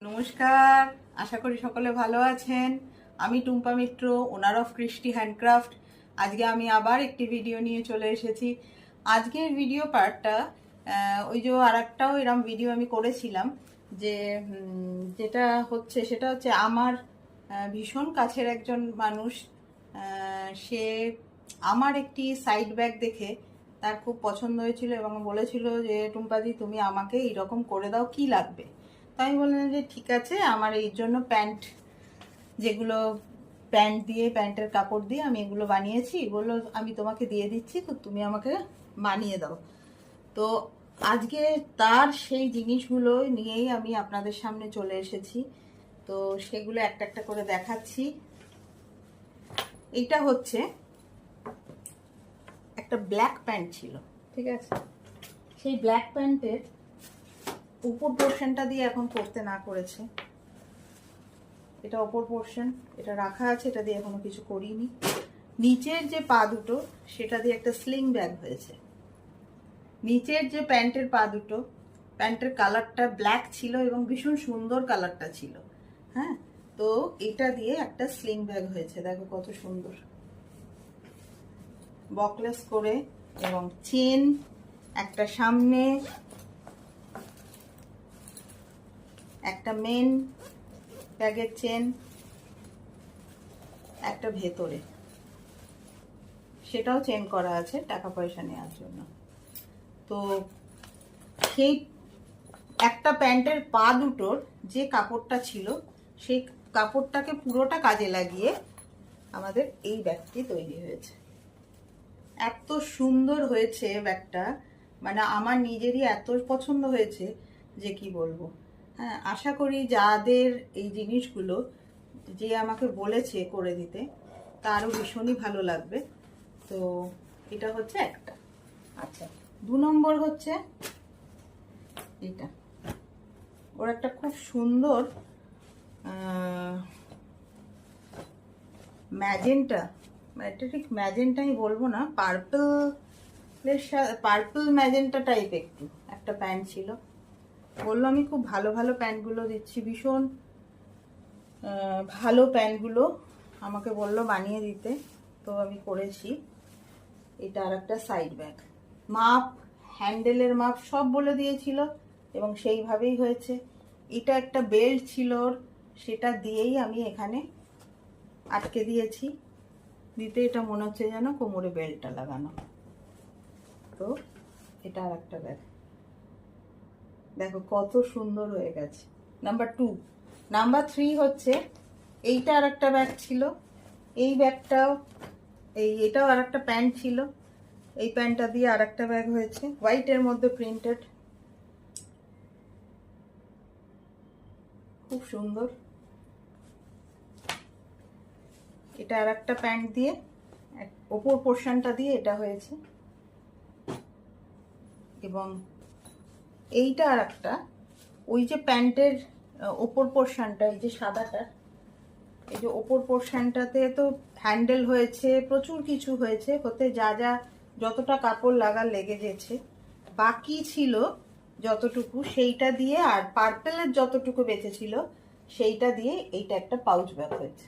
নমস্কার, আশা করি সকলে ভালো আছেন। আমি টুম্পা মিত্র, ওনার অফ কৃষ্টি হ্যান্ডক্রাফট। আজকে আমি আবার একটি ভিডিও নিয়ে চলে এসেছি। আজকের ভিডিও পার্টটা ওই যে আরেকটাও এরকম ভিডিও আমি করেছিলাম, যে যেটা হচ্ছে সেটা হচ্ছে আমার ভীষণ কাছের একজন মানুষ। সে আমার একটি সাইড ব্যাগ দেখে তার খুব পছন্দ হয়েছিল এবং বলেছিল যে টুম্পাদি তুমি আমাকে এইরকম করে দাও, কি লাগবে। তো আমি বললাম যে ঠিক আছে, আমার এই জন্য প্যান্ট, যেগুলো প্যান্ট দিয়ে, প্যান্টের কাপড় দিয়ে আমি এগুলো বানিয়েছি, বললো আমি তোমাকে দিয়ে দিচ্ছি, তো তুমি আমাকে বানিয়ে দাও। তো আজকে তার সেই জিনিসগুলো নিয়েই আমি আপনাদের সামনে চলে এসেছি। তো সেগুলো একটা একটা করে দেখাচ্ছি। এইটা হচ্ছে একটা ব্ল্যাক প্যান্ট ছিল, ঠিক আছে। সেই ব্ল্যাক প্যান্টের উপর পোর্শনটা দিয়ে এখন করতে না করেছে, এটা ওপর পোর্শন, এটা রাখা আছে, এটা দিয়ে এখনো কিছু করিনি। নিচের যে পা দুটো সেটা দিয়ে একটা স্লিং ব্যাগ হয়েছে। নিচের যে প্যান্টের পা দুটো, প্যান্টের কালারটা ব্ল্যাক ছিল এবং ভীষণ সুন্দর কালারটা ছিল, হ্যাঁ। তো এটা দিয়ে একটা স্লিং ব্যাগ হয়েছে, দেখো কত সুন্দর, বকলেস করে, এবং চেন একটা সামনে, একটা মেন ব্যাগের চেন, একটা ভেতরে, সেটাও চেন করা আছে টাকা পয়সা নেওয়ার জন্য। তো সেই একটা প্যান্টের পা দুটোর যে কাপড়টা ছিল, সেই কাপড়টাকে পুরোটা কাজে লাগিয়ে আমাদের এই ব্যাগটি তৈরি হয়েছে। এত সুন্দর হয়েছে ব্যাগটা, মানে আমার নিজেরই এত পছন্দ হয়েছে যে কি বলবো। হ্যাঁ, আশা করি যাদের এই জিনিসগুলো যে আমাকে বলেছে করে দিতে, তারও ভীষণই ভালো লাগবে। তো এটা হচ্ছে একটা। আচ্ছা, 2 নম্বর হচ্ছে এটা। ওর একটা খুব সুন্দর ম্যাজেন্টা, এটা ঠিক ম্যাজেন্টা আমি বলবো না, পার্পল ম্যাজেন্টা টাইপ একটু একটা প্যান্ট ছিল। বললো আমি খুব ভালো ভালো প্যান্টগুলো দিচ্ছি, ভীষণ ভালো প্যান্টগুলো আমাকে বললো বানিয়ে দিতে, তো আমি করেছি। এটা আর একটা সাইড ব্যাগ, মাপ, হ্যান্ডেলের মাপ সব বলে দিয়েছিল এবং সেইভাবেই হয়েছে। এটা একটা বেল্ট ছিল, সেটা দিয়েই আমি এখানে আটকে দিয়েছি, দিতে এটা মনে হচ্ছে যেন কোমরে বেল্টটা লাগানো। তো এটা আর একটা ব্যাগ, দেখো কত সুন্দর হয়ে গেছে। নাম্বার 2। নাম্বার 3 হচ্ছে এইটা আর একটা ব্যাগ ছিল। এই ব্যাগটাও, এটাও আর একটা প্যান্ট ছিল, এই প্যান্টটা দিয়ে আর একটা ব্যাগ হয়েছে, হোয়াইটের মধ্যে প্রিন্টেড, খুব সুন্দর। এটা আর একটা প্যান্ট দিয়ে, ওপর পোর্শনটা দিয়ে এটা হয়েছে। এবং এইটা আর একটা, ওই যে প্যান্টের ওপর পোর্শনটা, এই যে সাদাটা, এই যে ওপর পোর্শনটাতে তো হ্যান্ডেল হয়েছে, প্রচুর কিছু হয়েছে, হতে যা যা যতটা কাপড় লাগার লেগে গেছে, বাকি ছিল যতটুকু সেইটা দিয়ে, আর পার্পেলের যতটুকু বেঁচেছিল সেইটা দিয়ে এইটা একটা পাউচ ব্যাগ হয়েছে।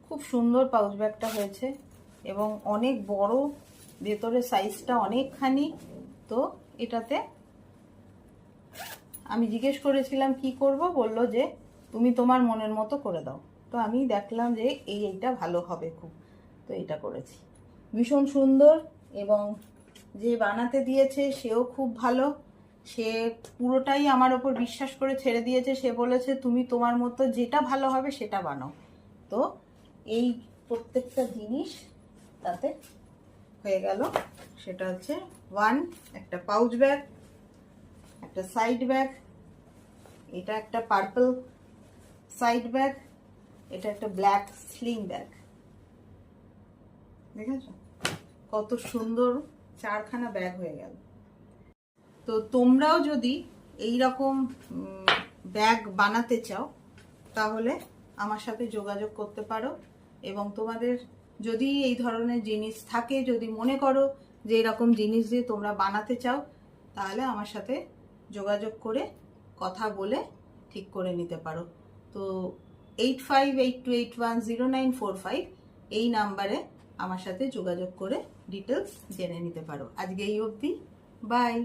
খুব সুন্দর পাউচ ব্যাগটা হয়েছে এবং অনেক বড়, ভেতরের সাইজটা অনেকখানি। তো এটাতে আমি জিজ্ঞেস করেছিলাম কি করব, বলল যে তুমি তোমার মনের মতো করে দাও। তো আমি দেখলাম যে এইটা ভালো হবে খুব, তো এটা করেছি। ভীষণ সুন্দর, এবং যে বানাতে দিয়েছে সেও খুব ভালো, সে পুরোটাই আমার ওপর বিশ্বাস করে ছেড়ে দিয়েছে। সে বলেছে তুমি তোমার মতো যেটা ভালো হবে সেটা বানাও। তো এই প্রত্যেকটা জিনিস তাতে হয়ে গেল। সেটা হচ্ছে 1, একটা পাউচ ব্যাগ, একটা সাইড ব্যাগ, এটা একটা পার্পল সাইড ব্যাগ, এটা একটা ব্ল্যাক স্লিং ব্যাগ। দেখেছো কত সুন্দর, 4খানা ব্যাগ হয়ে গেল। তো তোমরাও যদি এই রকম ব্যাগ বানাতে চাও তাহলে আমার সাথে যোগাযোগ করতে পারো, এবং তোমাদের যদি এই ধরনের জিনিস থাকে, যদি মনে করো যে এরকম জিনিস দিয়ে তোমরা বানাতে চাও, তাহলে আমার সাথে যোগাযোগ করে কথা বলে ঠিক করে নিতে পারো। তো 8582810945 এই নাম্বারে আমার সাথে যোগাযোগ করে ডিটেলস জেনে নিতে পারো। আজকে এই অবধি, বাই।